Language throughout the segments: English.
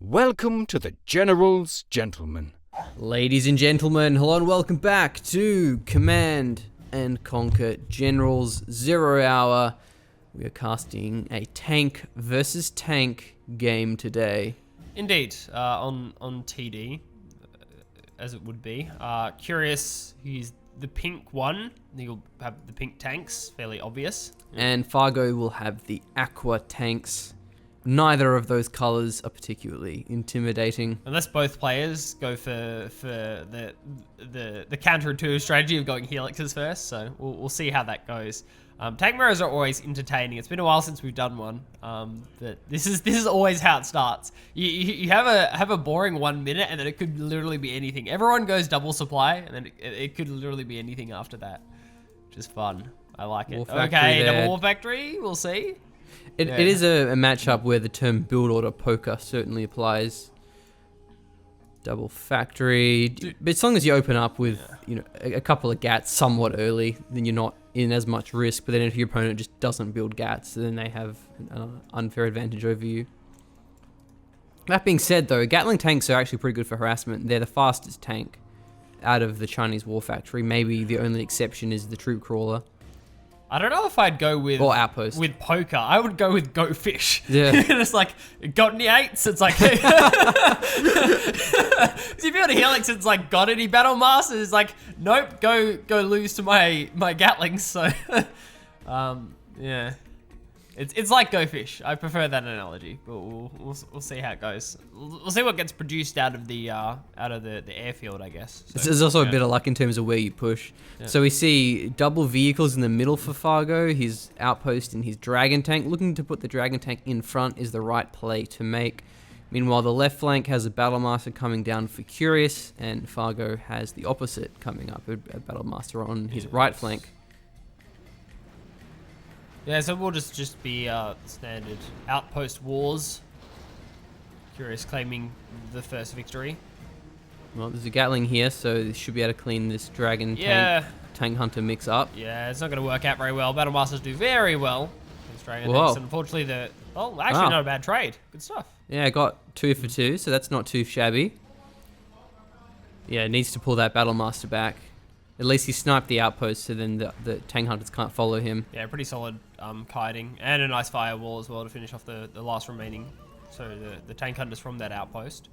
Welcome to the General's Gentlemen. Ladies and gentlemen, hello and welcome back to Command and Conquer Generals 0 Hour. We are casting a tank versus tank game today. Indeed, on TD, as it would be. Curious, he's the pink one. He'll have the pink tanks, fairly obvious. And Fargoo will have the aqua tanks. Neither of those colors are particularly intimidating. Unless both players go for the counterintuitive strategy of going helixes first, so we'll see how that goes. Tank mirrors are always entertaining. It's been a while since we've done one, but this is always how it starts. You have a boring 1 minute, and then it could literally be anything. Everyone goes double supply, and then it could literally be anything after that. Which is fun. I like it. Okay, double war factory. We'll see. It is a matchup where the term build order poker certainly applies. Double factory, but as long as you open up with a couple of gats somewhat early, then you're not in as much risk. But then if your opponent just doesn't build gats, then they have an unfair advantage over you. That being said, though, Gatling tanks are actually pretty good for harassment. They're the fastest tank out of the Chinese war factory. Maybe the only exception is the troop crawler. I don't know if I'd go with or outpost with poker. I would go with go fish. Yeah, it's like, got any eights? It's like, if you build a helix, it's like, got any battle masters? It's like, nope, go lose to my Gatlings. So, yeah, it's like go fish. I prefer that analogy, but we'll see how it goes. We'll see what gets produced out of the airfield, I guess. So, there's also a bit of luck in terms of where you push. Yeah. So we see double vehicles in the middle for Fargoo, his outpost and his dragon tank. Looking to put the dragon tank in front is the right play to make. Meanwhile, the left flank has a battle master coming down for Curious, and Fargoo has the opposite coming up, a battle master on his right flank. Yeah, so we'll just be standard outpost wars. Curious claiming the first victory. Well, there's a Gatling here, so they should be able to clean this dragon tank hunter mix up. Yeah, it's not going to work out very well. Battle masters do very well against dragon tanks. Unfortunately, not a bad trade. Good stuff. Yeah, I got 2 for 2, so that's not too shabby. Yeah, it needs to pull that battle master back. At least he sniped the outpost, so then the tank hunters can't follow him. Yeah, pretty solid kiting. And a nice firewall as well to finish off the last remaining. So the tank hunters from that outpost.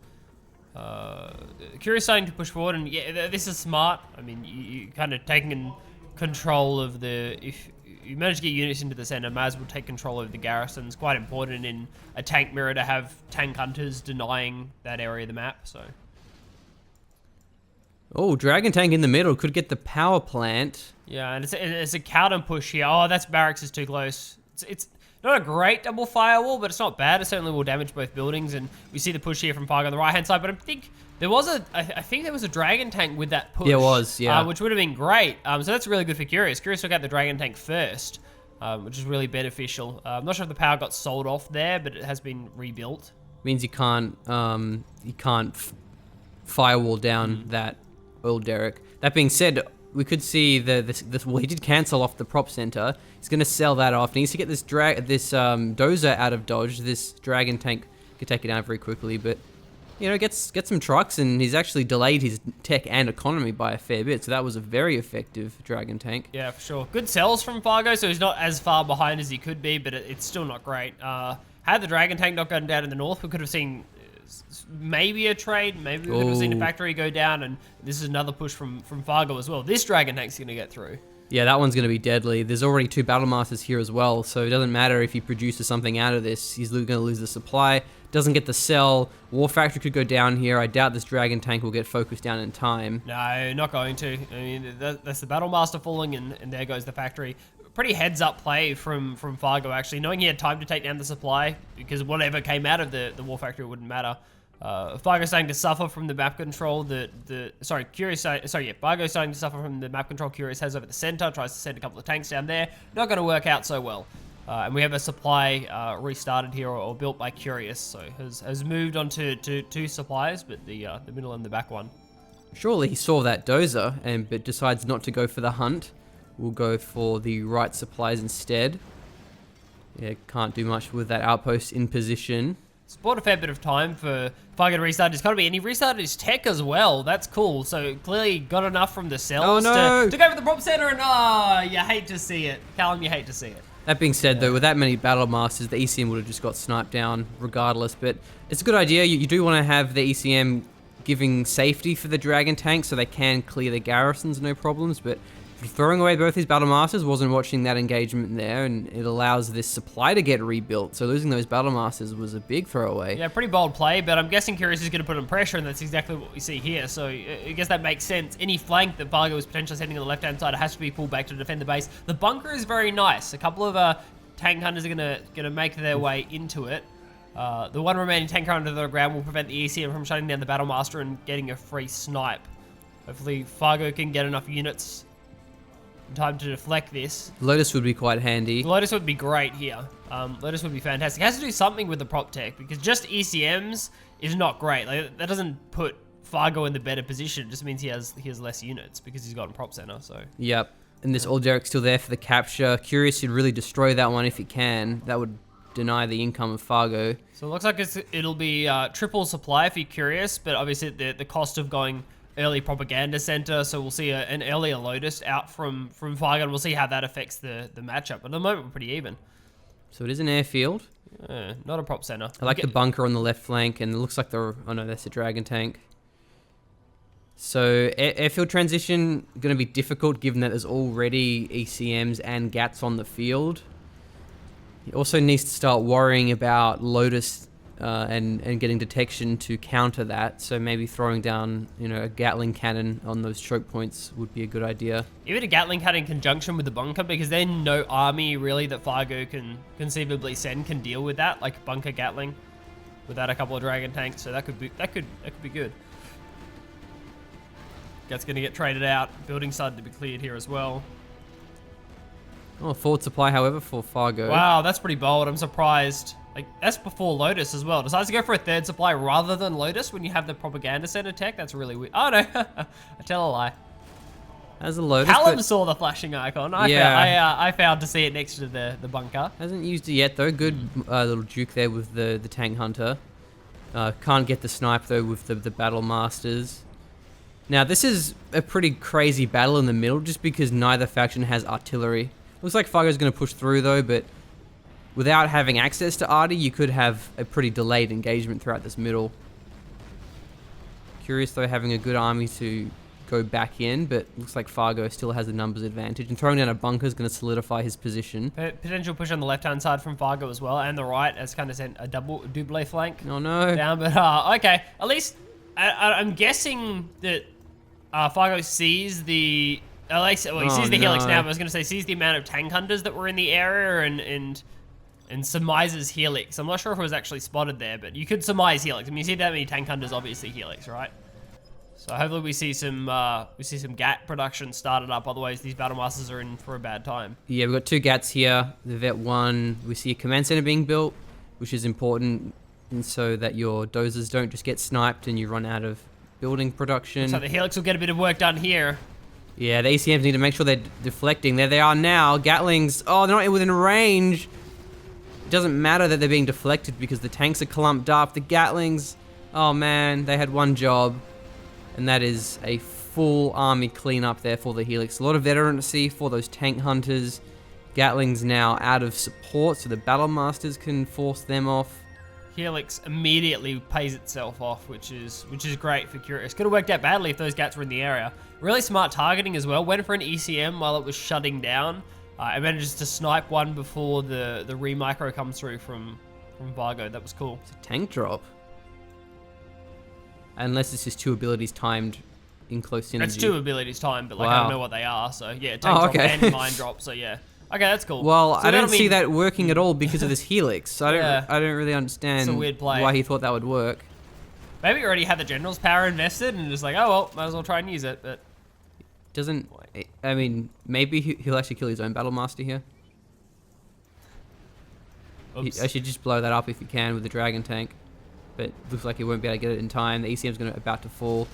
Curious starting to push forward, and yeah, this is smart. I mean, you kind of taking control of if you manage to get units into the center, Maz will take control of the garrisons. Quite important in a tank mirror to have tank hunters denying that area of the map, so... Oh, dragon tank in the middle could get the power plant. Yeah, and it's a counter push here. Oh, that's barracks is too close. It's not a great double firewall, but it's not bad. It certainly will damage both buildings, and we see the push here from Fargoo on the right hand side. But I think there was a dragon tank with that push. Yeah, it was. Yeah, which would have been great. So that's really good for Curious. Curious took out the dragon tank first, which is really beneficial. I'm not sure if the power got sold off there, but it has been rebuilt. Means you can't firewall down that oil derrick. That being said, we could see well, he did cancel off the prop center. He's going to sell that off. He needs to get this dozer out of dodge. This dragon tank could take it down very quickly, but get some trucks, and he's actually delayed his tech and economy by a fair bit. So that was a very effective dragon tank. Yeah, for sure. Good sells from Fargoo, so he's not as far behind as he could be, but it's still not great. Had the dragon tank not gone down in the north, we could have seen maybe a trade, maybe we could have seen a factory go down, and this is another push from Fargoo as well. This dragon tank's going to get through. Yeah, that one's going to be deadly. There's already 2 battle masters here as well, so it doesn't matter if he produces something out of this. He's going to lose the supply, doesn't get the cell. War factory could go down here. I doubt this dragon tank will get focused down in time. No, not going to. I mean, that's the battle master falling, and there goes the factory. Pretty heads-up play from Fargoo, actually, knowing he had time to take down the supply, because whatever came out of the war factory wouldn't matter. Fargoo's starting to suffer from the map control Fargoo's starting to suffer from the map control Curious has over the center, tries to send a couple of tanks down there. Not going to work out so well. And we have a supply restarted here, or built by Curious, so has moved on to 2 supplies, but the middle and the back one. Surely he saw that dozer, but decides not to go for the hunt. We'll go for the right supplies instead. Yeah, can't do much with that outpost in position. It's bought a fair bit of time for Fargoo to restart his economy, and he restarted his tech as well. That's cool. So clearly got enough from the cells to go for the prop center, and you hate to see it. Callum, you hate to see it. That being said, though, with that many Battle Masters, the ECM would have just got sniped down regardless. But it's a good idea. You do want to have the ECM giving safety for the Dragon Tank so they can clear the garrisons, no problems. But throwing away both these Battle Masters wasn't watching that engagement there, and it allows this supply to get rebuilt. So losing those Battle Masters was a big throwaway. Yeah, pretty bold play, but I'm guessing Curious is going to put on pressure, and that's exactly what we see here. So I guess that makes sense. Any flank that Fargoo is potentially sending on the left-hand side has to be pulled back to defend the base. The bunker is very nice. A couple of tank hunters are going to make their way into it. The one remaining tank hunter under the ground will prevent the ECM from shutting down the Battle Master and getting a free snipe. Hopefully Fargoo can get enough units in time to deflect this. Lotus would be quite handy. Lotus would be great here. Lotus would be fantastic. It has to do something with the prop tech, because just ECMs is not great. Like, that doesn't put Fargoo in the better position. It just means he has less units because he's got a prop center. So Yep. And this All Derek's still there for the capture. Curious should really destroy that one if he can. That would deny the income of Fargoo. So it looks like it'll be triple supply if you're Curious, but obviously the cost of going early propaganda center, so we'll see an earlier Lotus out from Fargoo, and we'll see how that affects the matchup. But at the moment, we're pretty even. So it is an airfield. Not a prop center. I like the bunker on the left flank, and it looks like oh no, that's a Dragon Tank. So airfield transition going to be difficult given that there's already ECMs and GATs on the field. He also needs to start worrying about Lotus and getting detection to counter that. So maybe throwing down, a Gatling cannon on those choke points would be a good idea. Even a Gatling cannon in conjunction with the bunker, because then no army really that Fargoo can conceivably send can deal with that, like bunker Gatling, without a couple of Dragon tanks. So that could be good. That's going to get traded out. Building started to be cleared here as well. Oh, forward supply, however, for Fargoo. Wow, that's pretty bold. I'm surprised. Like, that's before Lotus as well. Decides to go for a third supply rather than Lotus when you have the propaganda center tech. That's really weird. Oh, no. I tell a lie. As a Lotus, Callum saw the flashing icon. I failed to see it next to the bunker. Hasn't used it yet, though. Good little juke there with the tank hunter. Can't get the snipe, though, with the Battle Masters. Now, this is a pretty crazy battle in the middle just because neither faction has artillery. Looks like Fargoo's going to push through, though, but without having access to arty, you could have a pretty delayed engagement throughout this middle. Curious, though, having a good army to go back in, but looks like Fargoo still has the numbers advantage, and throwing down a bunker is going to solidify his position. Potential push on the left-hand side from Fargoo as well, and the right has kind of sent a double flank Oh, no. down. But, okay, at least I'm guessing that Fargoo sees the... he sees the helix now, but I was going to say sees the amount of tank hunters that were in the area and surmises helix. I'm not sure if it was actually spotted there, but you could surmise helix. I mean, you see that many tank hunters, obviously helix, right? So hopefully we see some GAT production started up. Otherwise, these Battle Masters are in for a bad time. Yeah, we've got 2 GATs here. The Vet 1, we see a command center being built, which is important, and so that your dozers don't just get sniped and you run out of building production. So the helix will get a bit of work done here. Yeah, the ACMs need to make sure they're deflecting. There they are now. Gatlings, they're not within range. It doesn't matter that they're being deflected because the tanks are clumped up. The Gatlings, oh man, they had one job. And that is a full army cleanup there for the helix. A lot of veterancy for those tank hunters. Gatlings now out of support, so the Battle Masters can force them off. Helix immediately pays itself off, which is great for Curious. Could have worked out badly if those GATs were in the area. Really smart targeting as well. Went for an ECM while it was shutting down. It manages to snipe one before the re-micro comes through from Fargoo. That was cool. It's a tank drop. Unless it's just 2 abilities timed in close synergy. It's 2 abilities timed, but like I don't know what they are. So yeah, tank drop and mine drop. So yeah. Okay, that's cool. Well, so I don't see that working at all because of this helix. So I don't really understand it's a weird play. Why he thought that would work. Maybe he already had the general's power invested and just like, oh well, might as well try and use it. But doesn't. I mean, maybe he'll actually kill his own Battle Master here. I should just blow that up if he can with the Dragon Tank. But looks like he won't be able to get it in time. The ECM's about to fall.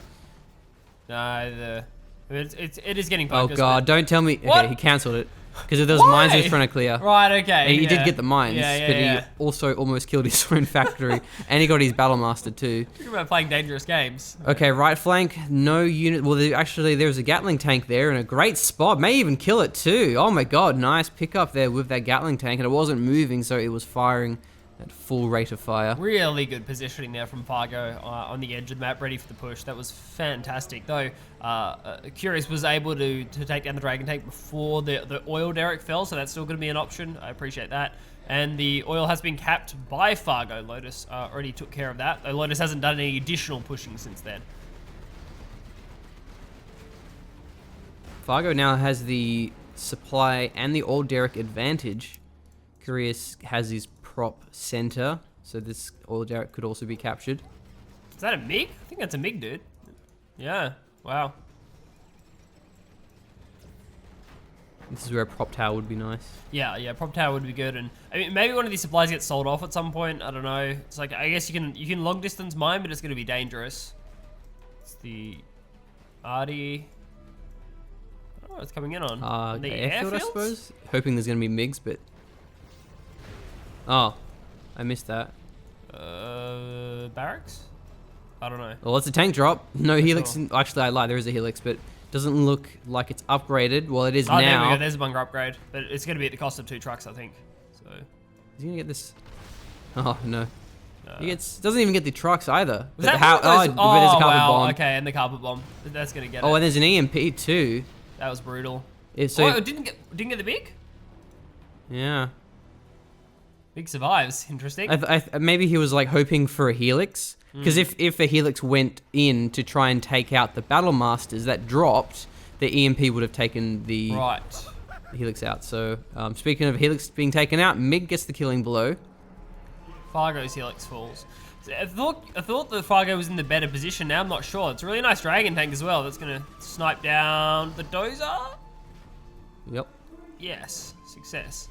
No, It is getting Oh focused. god, don't tell me. What? Okay, he cancelled it. Because if there was mines he was Why? trying to clear. Right, okay. He did yeah. get the mines, Yeah, but yeah. he also almost killed his own factory. And he got his Battle Master too. Talking about playing dangerous games. Okay, right flank, no unit. Well, there's a Gatling tank there in a great spot. May even kill it too. Oh my god, nice pickup there with that Gatling tank. And it wasn't moving, so it was firing at full rate of fire. Really good positioning there from Fargo on the edge of the map, ready for the push. That was fantastic. Though, Curious was able to take down the Dragon tank before the oil derrick fell, so that's still going to be an option. I appreciate that. And the oil has been capped by Fargo. Lotus already took care of that, though Lotus hasn't done any additional pushing since then. Fargo now has the supply and the oil derrick advantage. Curious has his prop center, so this oil derrick could also be captured. Is that a MiG? I think that's a MiG, dude. Yeah, wow. This is where a prop tower would be nice. Yeah, prop tower would be good, and I mean maybe one of these supplies gets sold off at some point. I don't know. It's like I guess you can long distance mine, but it's going to be dangerous. It's the RD. Oh, it's coming in on the airfield, I airfields? suppose. Hoping there's going to be MiGs, but oh, I missed that. Barracks? I don't know. Well, it's a tank drop. No helix. Actually, I lied. There is a helix, but doesn't look like it's upgraded. Well, it is Oh, there we now. go. There's a bunker upgrade, but it's going to be at the cost of 2 trucks, I think. So. Is he gonna get this? Oh no. He doesn't even get the trucks either. Was But that the how? one of those- But there's a carpet wow. bomb. Okay, and the carpet bomb. That's going to get Oh, it. and there's an EMP too. That was brutal. So Oh, it didn't get the big? yeah. Big survives. Interesting. Maybe he was like hoping for a helix, because if a helix went in to try and take out the battle masters that dropped, the EMP would have taken the Right. helix out. So speaking of helix being taken out, MiG gets the killing blow. Fargo's helix falls. I thought that Fargo was in the better position. Now I'm not sure. It's a really nice dragon tank as well. That's gonna snipe down the dozer. Yep. Yes, success.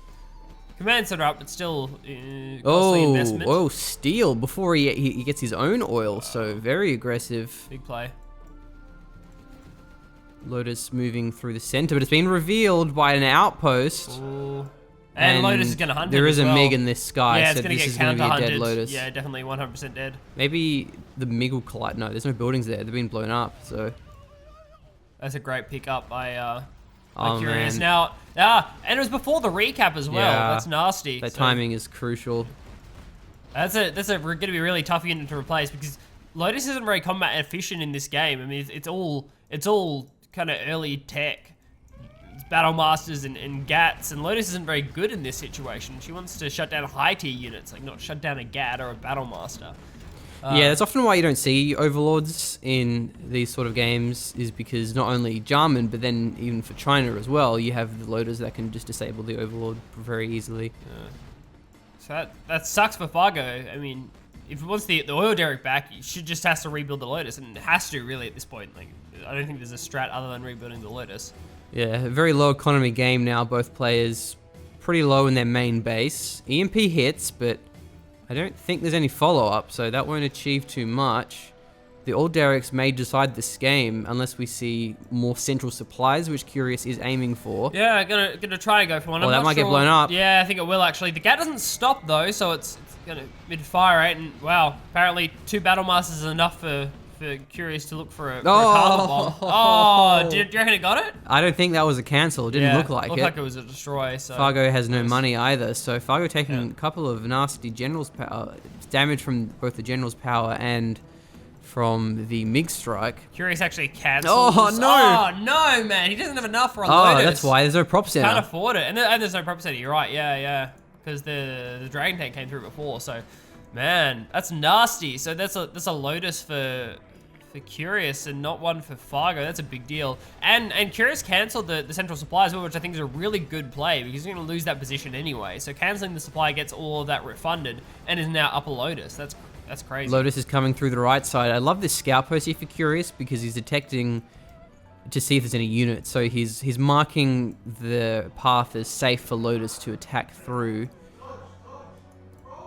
Command center up, but still costly investment. Oh, steel before he gets his own oil. So very aggressive. Big play. Lotus moving through the center, but it's been revealed by an outpost. Ooh. And Lotus is gonna hunt There him is as a well. MiG in this sky, Yeah, so it's gonna this get is going to be a counter dead hunted. Lotus. Yeah, definitely 100% dead. Maybe the MiG will collide. No, there's no buildings there. They've been blown up, so... That's a great pickup by Oh, Curious. man. Now, and it was before the recap as well. Yeah. That's nasty. That So timing is crucial. That's going to be really tough unit to replace because Lotus isn't very combat efficient in this game. I mean, it's all kind of early tech. It's Battle Masters and GATs, and Lotus isn't very good in this situation. She wants to shut down high tier units, like not shut down a GAT or a Battle Master. Yeah, that's often why you don't see overlords in these sort of games, is because not only Jarman, but then even for China as well, you have the loaders that can just disable the overlord very easily. So that sucks for Fargo. I mean, if it wants the oil derrick back, it should just has to rebuild the Lotus, and it has to really at this point. Like, I don't think there's a strat other than rebuilding the Lotus. Yeah, a very low economy game now. Both players pretty low in their main base. EMP hits, but I don't think there's any follow-up, so that won't achieve too much. The old derricks may decide this game unless we see more central supplies, which Curious is aiming for. Yeah, gonna try to go for one. Oh, I'm that not might get sure. blown up. Yeah, I think it will actually. The GAT doesn't stop though, so it's gonna mid-fire rate, and wow, apparently 2 Battle Masters is enough for Curious to look for a carpet bomb. Oh, do you reckon it got it? I don't think that was a cancel. It didn't look like looked it. like it was a destroy. So Fargo has no money either, so Fargo taking a couple of nasty generals damage from both the general's power and from the MiG strike. Curious actually cancels. Oh, no. Oh no, man, he doesn't have enough for a Oh, Lotus. that's why there's no prop center. Can't afford it, and there's no prop center. You're right. Yeah, because the Dragon Tank came through before. So, man, that's nasty. So that's a Lotus for Curious and not one for Fargo. That's a big deal. And Curious cancelled the central supply as well, which I think is a really good play because you're going to lose that position anyway. So cancelling the supply gets all of that refunded and is now up a Lotus. That's crazy. Lotus is coming through the right side. I love this scout post here for Curious because he's detecting to see if there's any units. So he's marking the path as safe for Lotus to attack through.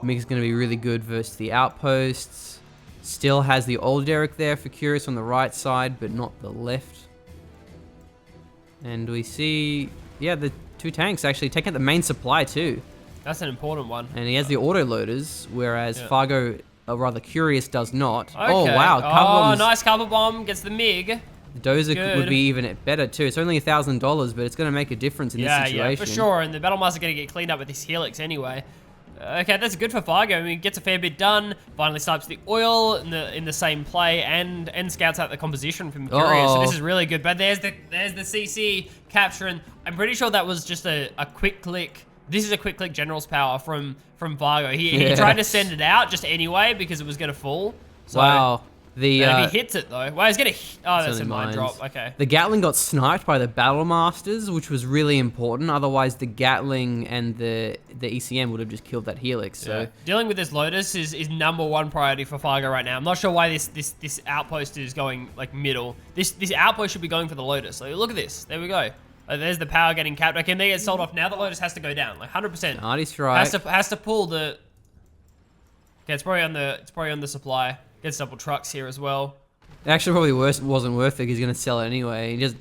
MiG's going to be really good versus the outposts. Still has the old derrick there for Curious on the right side, but not the left. And we see, yeah, the 2 tanks actually taking out the main supply too. That's an important one. And he has the auto loaders, whereas Fargo, or rather Curious, does not. Okay. Oh wow, Oh, nice carpet bomb, gets the MiG. The Dozer would be even better too. It's only $1,000, but it's going to make a difference in this situation. Yeah, for sure. And the Battlemaster going to get cleaned up with this Helix anyway. Okay, that's good for Fargo. I mean, gets a fair bit done. Finally snipes the oil in the same play and scouts out the composition from Curious. So this is really good. But there's the CC capture, and I'm pretty sure that was just a quick click. This is a quick click general's power from Fargo. He tried to send it out just anyway because it was going to fall. So, wow. If he hits it though, well, he's gonna. Oh, that's a mine drop. Okay. The Gatling got sniped by the Battlemasters, which was really important. Otherwise, the Gatling and the ECM would have just killed that Helix. So dealing with this Lotus is #1 priority for Fargo right now. I'm not sure why this outpost is going like middle. This outpost should be going for the Lotus. So look at this. There we go. There's the power getting capped. Okay, they get sold off. Now the Lotus has to go down, like 100%. Artie strike. Has to pull the. Okay, it's probably on the supply. Gets double trucks here as well. It actually probably wasn't worth it. He's going to sell it anyway. The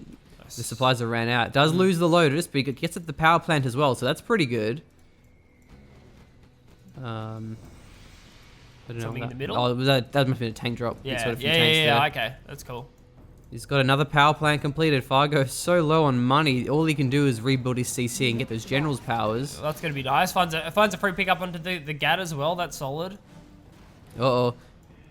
supplies have ran out. Does lose the Lotus, but he gets at the power plant as well, so that's pretty good. I don't know. Something in the middle? Oh, that must have been a tank drop. Yeah, okay, that's cool. He's got another power plant completed. Fargo's so low on money, all he can do is rebuild his CC and get those generals powers. Well, that's going to be nice. Finds a free pick up onto the GAT as well. That's solid. Uh-oh.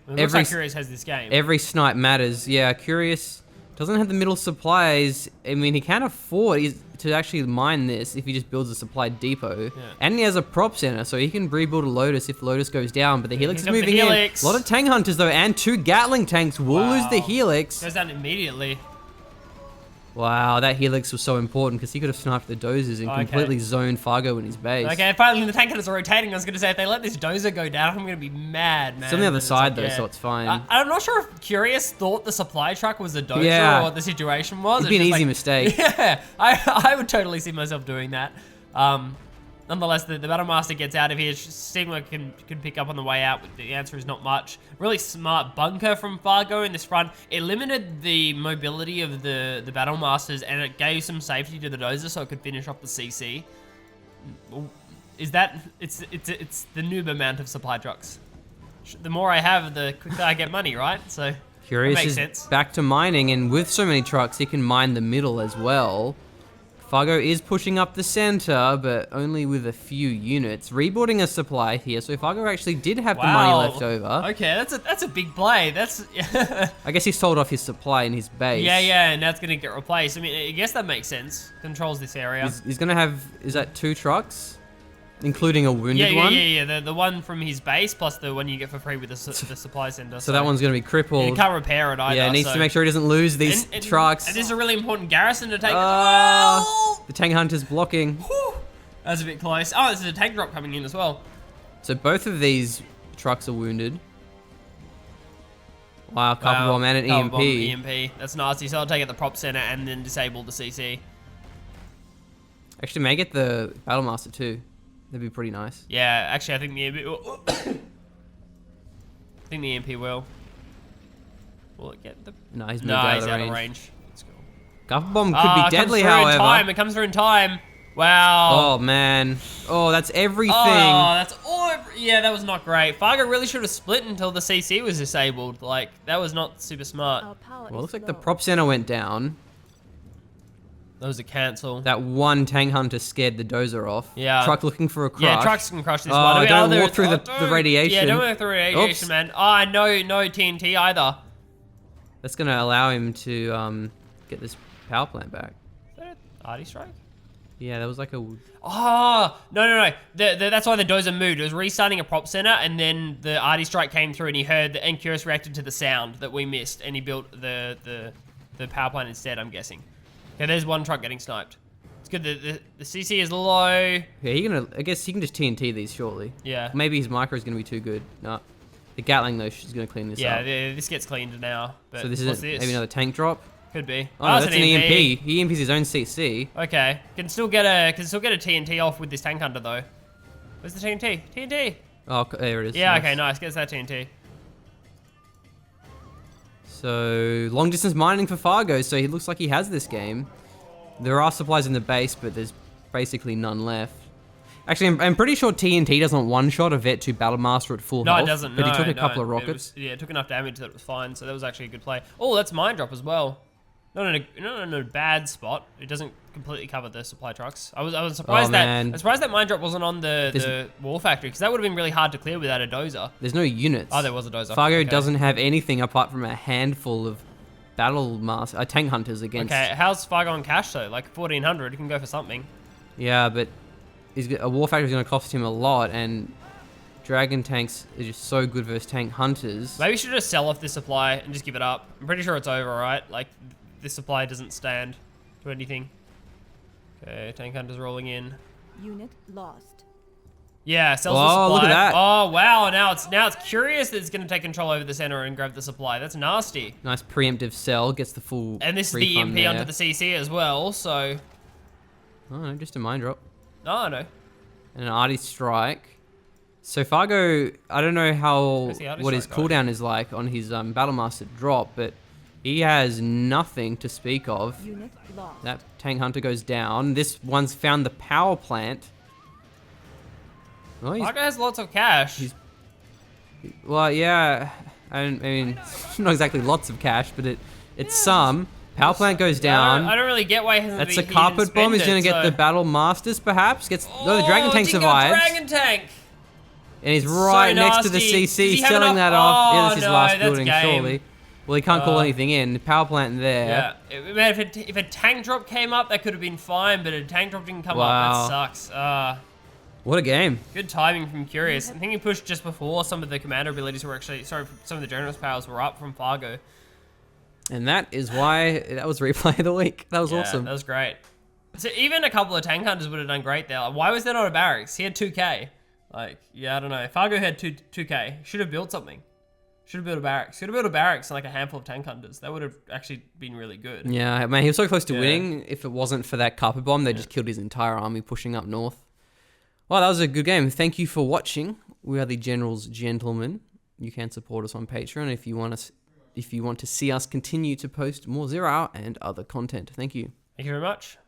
It looks like Curious has this game. Every snipe matters. Yeah, Curious doesn't have the middle supplies. I mean, he can afford to actually mine this if he just builds a supply depot. Yeah. And he has a prop center, so he can rebuild a Lotus if Lotus goes down. But the Helix is moving in. A lot of tank hunters, though, and 2 Gatling tanks will lose the Helix. Goes down immediately. Wow, that Helix was so important because he could have sniped the Dozers and completely zoned Fargo in his base. Okay, finally the tank hunters are rotating. I was going to say, if they let this Dozer go down, I'm going to be mad, man. It's on the other side, though, so it's fine. I'm not sure if Curious thought the supply truck was a Dozer or what the situation was. It'd be an easy mistake. Yeah, I would totally see myself doing that. Nonetheless, the Battlemaster gets out of here. Sigma can pick up on the way out, but the answer is not much. Really smart bunker from Fargo in this front. It limited the mobility of the Battlemasters, and it gave some safety to the Dozer so it could finish off the CC. Is that... It's the noob amount of supply trucks. The more I have, the quicker I get money, right? So, Curious makes is sense. Back to mining, and with so many trucks, he can mine the middle as well. Fargo is pushing up the center, but only with a few units. Rebuilding a supply here, so Fargo actually did have the money left over. Okay, that's a big play. That's... I guess he sold off his supply in his base. Yeah, and that's going to get replaced. I mean, I guess that makes sense. Controls this area. He's going to have, is that 2 trucks? Including a wounded one? Yeah. The one from his base, plus the one you get for free with the supply center. So that one's going to be crippled. You can't repair it either. Yeah, needs to make sure he doesn't lose these trucks. And this is a really important garrison to take as well. The tank hunter's blocking. Whew. That's a bit close. Oh, there's a tank drop coming in as well. So both of these trucks are wounded. Wow, couple bomb and an EMP. Bomb, EMP. That's nasty. So I'll take out the prop center and then disable the CC. Actually, may get the Battlemaster too. That'd be pretty nice. Yeah, actually, I think the EMP will. I think the EMP will. Will it get the... No, he's moved out he's of out range. of range. Let's go. Guff bomb could be deadly, however. It comes through in time. Wow. Oh, man. Oh, that's everything. Oh, that's all... Yeah, that was not great. Fargo really should have split until the CC was disabled. Like, that was not super smart. Well, it looks like the prop center went down. Those are cancel. That one tank hunter scared the Dozer off. Yeah. Truck looking for a crush. Yeah, trucks can crush this one. Don't walk through the radiation. Yeah, don't walk through the radiation, man. Oh, no TNT either. That's going to allow him to get this power plant back. Is that an Artie strike? Yeah, that was like a... Oh, no. That's why the Dozer moved. It was restarting a prop center, and then the Artie strike came through, and he heard and Curious reacted to the sound that we missed, and he built the power plant instead, I'm guessing. Okay, there's one truck getting sniped. It's good. The CC is low. Yeah, I guess he can just TNT these shortly. Yeah. Maybe his micro is going to be too good. No. The Gatling, though, is going to clean this up. Yeah, this gets cleaned now. But so this is maybe another tank drop? Could be. Oh, no, that's an EMP. He EMPs his own CC. Okay. Can still get a TNT off with this tank hunter, though. Where's the TNT? TNT! Oh, there it is. Yeah, okay, nice. Gets that TNT. So, long distance mining for Fargo, so he looks like he has this game. There are supplies in the base, but there's basically none left. Actually, I'm pretty sure TNT doesn't one-shot a Vet 2 Battlemaster at full health. No, it doesn't. But he took a no, couple of it rockets. yeah, it took enough damage that it was fine, so that was actually a good play. Oh, that's Mine Drop as well. Not in a bad spot. It doesn't completely cover the supply trucks. I was surprised that Mine Drop wasn't on the War Factory, because that would have been really hard to clear without a dozer. There's no units. Oh, there was a dozer. Fargo Okay. doesn't have anything apart from a handful of tank hunters against. Okay, how's Fargo on cash though? Like 1400, you can go for something. Yeah, but a War Factory is going to cost him a lot, and Dragon Tanks are just so good versus tank hunters. Maybe you should just sell off this supply and just give it up. I'm pretty sure it's over, right? Like, this supply doesn't stand to anything. Okay, tank hunters rolling in. Unit lost. Yeah, sells the Oh, supply. look at that. Oh wow, now it's curious that it's going to take control over the center and grab the supply. That's nasty. Nice preemptive sell, gets the full And this is the refund EMP there. onto the CC as well, so... Oh, no, just a mine drop. Oh, no. And an Arty Strike. So Fargo, I don't know how Where's the Arty what his Strike cooldown is like on his Battlemaster drop, but he has nothing to speak of. Unit lost. That tank hunter goes down. This one's found the power plant. Oh, Fargo has lots of cash. well, yeah. I mean, not exactly lots of cash, but it's some. Power plant goes down. I don't really get why he hasn't That's he a carpet didn't bomb. He's spend going to it, get so- the Battle Masters, perhaps. No, the Dragon Tank Dingo survives. Dragon Tank. And he's right next to the nasty. Does CC, he have selling enough? that off. Yeah, Oh, that's his no, last that's building, game. surely. Well, he can't call anything in. Power plant there. Yeah, man, if a tank drop came up, that could have been fine, but a tank drop didn't come Wow. up. That sucks. What a game. Good timing from Curious. I think he pushed just before some of the commander abilities were actually, some of the generous powers were up from Fargo. And that is why that was replay of the week. That was Yeah, awesome. that was great. So even a couple of tank hunters would have done great there. Like, why was there not a barracks? He had 2k. Like, yeah, I don't know. Fargo had 2k. Should have built something. Should have built a barracks. Should have built a barracks and like a handful of tank hunters. That would have actually been really good. Yeah, man, he was so close to Yeah. winning. If it wasn't for that carpet bomb, they just killed his entire army pushing up north. Well, that was a good game. Thank you for watching. We are the General's Gentlemen. You can support us on Patreon if you want to see us continue to post more Zero Hour and other content. Thank you. Thank you very much.